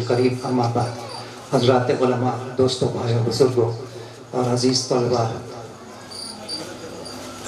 करीब अम्मा बाद हज़रात उलमा, दोस्तों, भाइयों, बुजुर्गों और अज़ीज़ तलबा,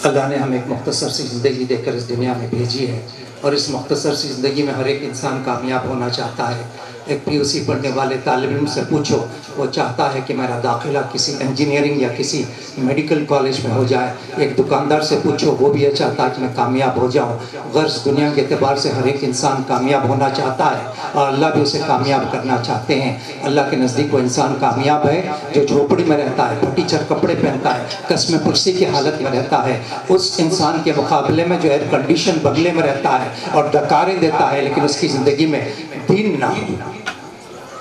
अल्लाह ने हमें एक मुख्तसर सी ज़िंदगी देकर इस दुनिया में भेजी है और इस मुख्तसर सी ज़िंदगी में हर एक इंसान कामयाब होना चाहता है। एक PUC पढ़ने वाले तालिब इल्म से पूछो, वो चाहता है कि मेरा दाखिला किसी इंजीनियरिंग या किसी मेडिकल कॉलेज में हो जाए। एक दुकानदार से पूछो, वो भी ये चाहता है कि मैं कामयाब हो जाऊँ। गर्ज़ दुनिया के एतबार से हर एक इंसान कामयाब होना चाहता है और अल्लाह भी उसे कामयाब करना चाहते हैं। अल्लाह के नज़दीक वो इंसान कामयाब है जो झोपड़ी में रहता है, फटीचर कपड़े पहनता है, कसम पुरसी की हालत में रहता है। उस इंसान के मुकाबले में जो एयर कंडीशन बंगले में रहता है और डकारें देता है, लेकिन उसकी ज़िंदगी में दीन ना हो।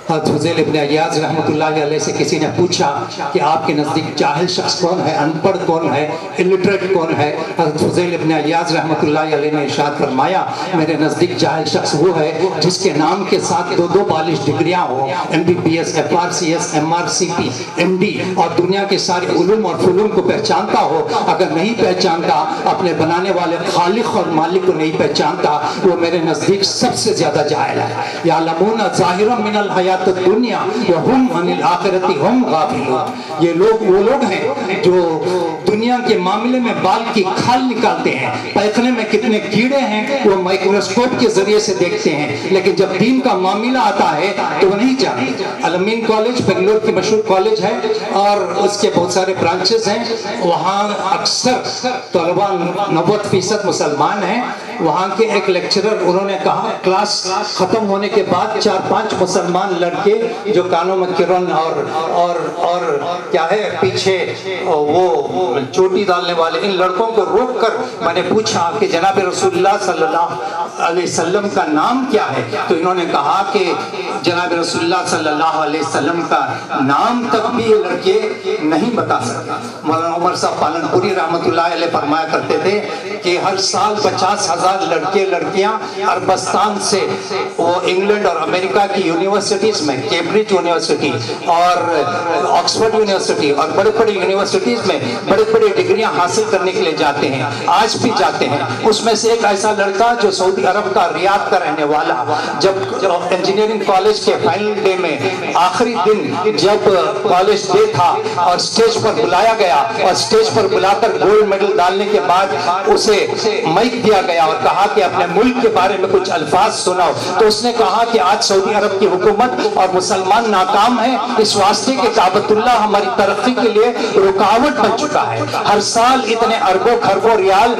हज़रत फ़ुज़ैल इब्न अयाज़ रहमतुल्लाहि अलैह से किसी ने पूछा कि आपके नज़दीक जाहिल शख्स कौन है, अनपढ़ कौन है, इलिटरेट कौन है? हज़रत फ़ुज़ैल इब्न अयाज़ रहमतुल्लाहि अलैह ने इरशाद फरमाया, मेरे नज़दीक जाहिल शख्स वो है जिसके नाम के साथ दो बालिश डिग्रियाँ हो, MBBS, FRCS, MRCP, MD, और दुनिया के सारे उलूम और फुलूम को पहचानता हो। अगर नहीं पहचानता, अपने बनाने वाले खालिक और मालिक को नहीं पहचानता, वो मेरे नज़दीक सबसे ज़्यादा जाहिल है। यालमून ज़ाहिरम मिनल हयात दुनिया व हुम अनिल आखिरति हुम गाफिलून। ये लोग वो लोग हैं जो दुनिया के मामले में बाल की खाल निकालते हैं, पैखने में कितने कीड़े हैं वो माइक्रोस्कोप के जरिए से देखते हैं, लेकिन जब दीन का मामला आता है तो वो नहीं जानते। अलमीन कॉलेज बेंगलोर की मशहूर कॉलेज है और उसके बहुत सारे ब्रांचेस हैं। वहाँ अक्सर तलबा 90% मुसलमान हैं। वहाँ के एक लेक्चरर, उन्होंने कहा क्लास खत्म होने के बाद 4-5 मुसलमान लड़के जो कानों में किरण और क्या है पीछे वो चोटी डालने वाले, इन लड़कों को रोक कर मैंने पूछा कि जनाब रसूलुल्लाह सल्लल्लाहु अलैहि वसल्लम का नाम क्या है? तो इन्होंने कहा कि जनाब रसूलुल्लाह सल्लल्लाहु अलैहि वसल्लम का नाम तक भी ये लड़के नहीं बता सकते। मौलाना उमर साहब पालनपुरी रहमतुल्लाह अलैह फरमाया करते थे कि हर साल 50,000 लड़के लड़कियां अरबस्तान से वो इंग्लैंड और अमेरिका की यूनिवर्सिटीज में, कैम्ब्रिज यूनिवर्सिटी और ऑक्सफोर्ड यूनिवर्सिटी और बड़े बड़े यूनिवर्सिटीज में बड़े बड़े डिग्रियां हासिल करने के लिए जाते हैं, आज भी जाते हैं। उसमें से एक ऐसा लड़का जो सऊदी अरब का रियाद का रहने वाला, जब इंजीनियरिंग कॉलेज के फाइनल डे में आखिरी दिन जब कॉलेज डे था और स्टेज पर बुलाया गया और स्टेज पर बुलाकर गोल्ड मेडल डालने के बाद उसे माइक दिया गया और कहा कि अपने मुल्क के बारे में कुछ अल्फाज सुनाओ, तो उसने कहा कि आज सऊदी अरब की हुकूमत और मुसलमान नाकाम है, इस वास्ते के काबतुल्लाह हमारी तरक्की के लिए रुकावट बन चुका है। हर साल इतने अरबों खरबों रियाल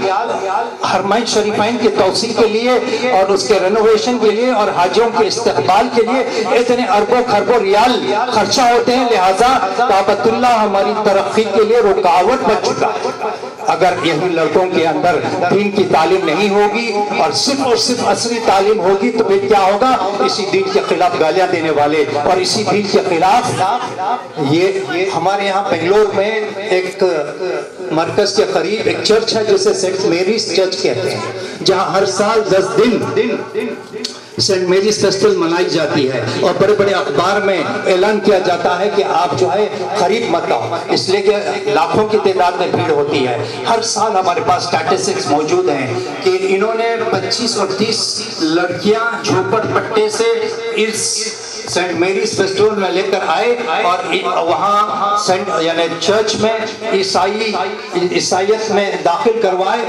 हरमैन शरीफैन के तौसी के लिए और उसके रेनोवेशन के लिए और हाजियों के इस्तकबाल के लिए इतने अरबों खरबों रियाल खर्चा होते हैं, लिहाजा काबतुल्लाह हमारी तरक्की के लिए रुकावट बन चुका है। अगर यही लड़कों के अंदर दीन की तालीम नहीं होगी और सिर्फ असली तालीम होगी तो फिर क्या होगा? इसी दीन के खिलाफ गालियां देने वाले और इसी दीन के खिलाफ ये हमारे यहाँ बेंगलोर में एक मरकज के करीब एक चर्च है जिसे सेंट मेरीज चर्च कहते हैं, जहाँ हर साल 10 दिन सेंट मेरीज फेस्टिवल मनाई जाती है और बड़े बड़े अखबार में ऐलान किया जाता है कि आप जो है खरीद मत आओ, इसलिए कि लाखों की तादाद में भीड़ होती है। हर साल हमारे पास स्टैटिस्टिक्स मौजूद हैं कि इन्होंने 25 और 30 लड़कियां झोपड़पट्टे से इस सेंट मेरीज फेस्टिवल में लेकर आए और वहाँ सेंट यानी चर्च में ईसाइयत में दाखिल करवाए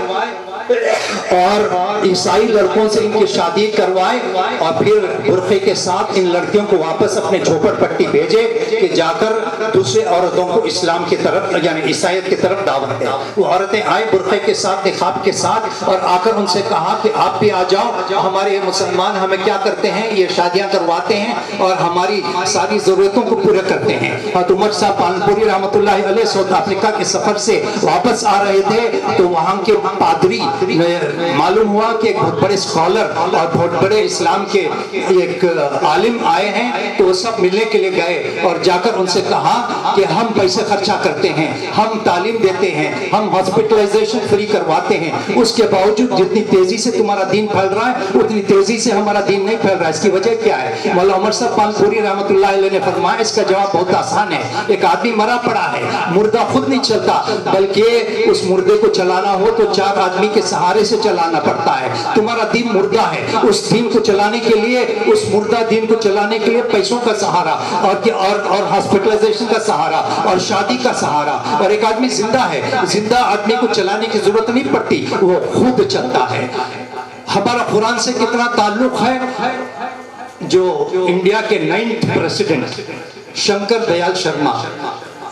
और ईसाई लड़कों से इनकी शादी करवाए और फिर बुरखे के साथ इन लड़कियों को वापस अपने झोपड़पट्टी भेजे कि जाकर दूसरे औरतों को इस्लाम की तरफ यानी ईसाइयत की तरफ दावत दें। वो औरतें आए बुरखे के साथ, निकाब के साथ, और आकर उनसे कहा कि आप भी आ जाओ, हमारे मुसलमान हमें क्या करते हैं, ये शादियां करवाते हैं और हमारी सारी जरूरतों को पूरा करते हैं। हज़रत उमर साहब पालनपुरी रहमतुल्लाह अलैह साउथ अफ्रीका के सफर से वापस आ रहे थे तो वहाँ के पादरी मालूम हुआ कि एक बहुत बड़े स्कॉलर और बहुत बड़े इस्लाम के एक आलिम आए हैं, तो वो सब मिलने के लिए गए और जाकर उनसे कहा कि हम पैसे खर्चा करते हैं, हम तालीम देते हैं, हम हॉस्पिटलाइजेशन फ्री करवाते हैं, उसके बावजूद जितनी तेजी से तुम्हारा दीन फैल रहा है उतनी तेजी से हमारा दीन नहीं फैल रहा है, इसकी वजह क्या है? मौलाना उमर साहब पालनपुरी रहमतुल्लाह अलैह ने फरमाया इसका जवाब बहुत आसान है। एक आदमी मरा पड़ा है, मुर्दा खुद नहीं चलता, बल्कि उस मुर्दे को चलाना हो तो 4 आदमी के सहारे से चलाना पड़ता है। तुम्हारा दीन मुर्दा है, उस दीन को चलाने के लिए, उस मुर्दा दीन को चलाने के लिए पैसों का सहारा और हॉस्पिटलाइजेशन का सहारा और शादी का सहारा। और एक आदमी जिंदा है, जिंदा आदमी को चलाने की जरूरत नहीं पड़ती, वो खुद चलता है। हमारा कुरान से कितना ताल्लुक है, जो इंडिया के 9th प्रेसिडेंट शंकर दयाल शर्मा,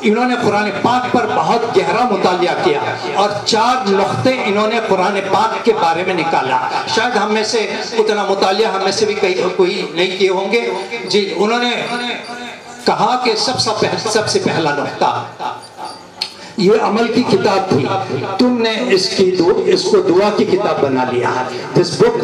इन्होंने कुरान पाक पर बहुत गहरा मुतालिया किया और 4 नुक्ते इन्होंने कुरान पाक के बारे में निकाला। शायद हम में से उतना मुतालिया हम में से भी कोई नहीं किए होंगे जी। उन्होंने कहा कि सबसे पहला नुक्ता, ये अमल की किताब थी, तुमने इसको दुआ की किताब बना लिया। This book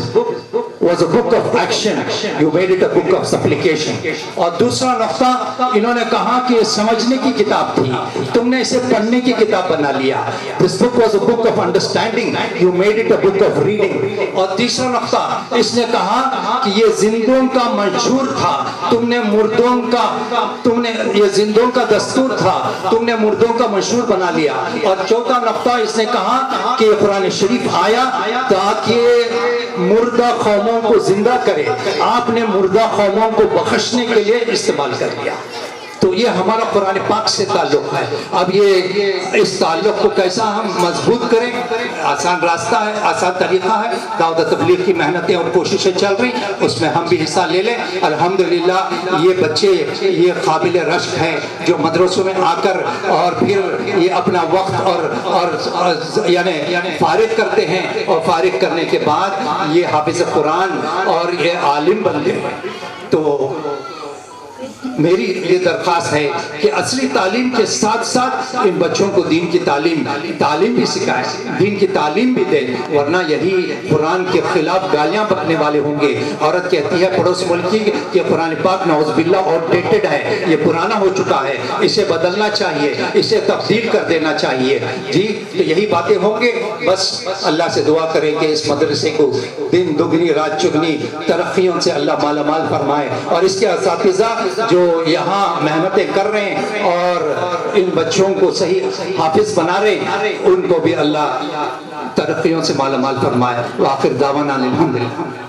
was a book of action, you made it a book of supplication। और दूसरा नुक्ता इन्होंने कहा कि ये समझने की किताब थी, तुमने इसे पढ़ने की किताब बना लिया। This book was a book of understanding, you made it a book of reading। और तीसरा नुक्ता इसने कहा कि ये जिंदों का मंशूर था, ये जिंदों का दस्तूर था, तुमने मुर्दों का मंशूर बना लिया। और चौथा नुक्ता इसने कहा कि कुरान शरीफ आया ताकि मुर्दा कौमों को जिंदा करे, आपने मुर्दा कौमों को बख्शने के लिए इस्तेमाल कर लिया। तो ये हमारा कुरान पाक से ताल्लुक है। अब ये इस ताल्लुक को कैसा हम मजबूत करें, आसान रास्ता है, आसान तरीका है। दावत तबलीग की मेहनतें और कोशिशें चल रही, उसमें हम भी हिस्सा ले लें। अल्हम्दुलिल्लाह ये बच्चे ये काबिल रश्क हैं जो मदरसों में आकर और फिर ये अपना वक्त और यानी फारिग करते हैं, और फारिग करने के बाद ये हाफिज़ कुरान और ये आलिम बनते हैं। तो मेरी ये दरख्वास्त है कि असली तालीम के साथ साथ इन बच्चों को दीन की तालीम भी सिखाएं, दीन की तालीम भी दें, वरना यही कुरान के खिलाफ गालियां बकने वाले होंगे। औरत कहती है पड़ोस मुल्क की कि कुरान पाक नौज़ुबिल्लाह आउटडेटेड है, ये पुराना हो चुका है, इसे बदलना चाहिए, इसे तब्दील कर देना चाहिए जी। तो यही बातें होंगे। बस अल्लाह से दुआ करें कि इस मदरसे को दिन दुगनी रात चुगनी तरक्कियों से अल्लाह मालामाल फरमाए, और इसके असातिज़ा जो यहाँ मेहनतें कर रहे हैं और इन बच्चों को सही हाफिज बना रहे हैं, उनको भी अल्लाह तरक्कियों से मालामाल फरमाए। आखिर दावाना अल्हम्दुलिल्लाह।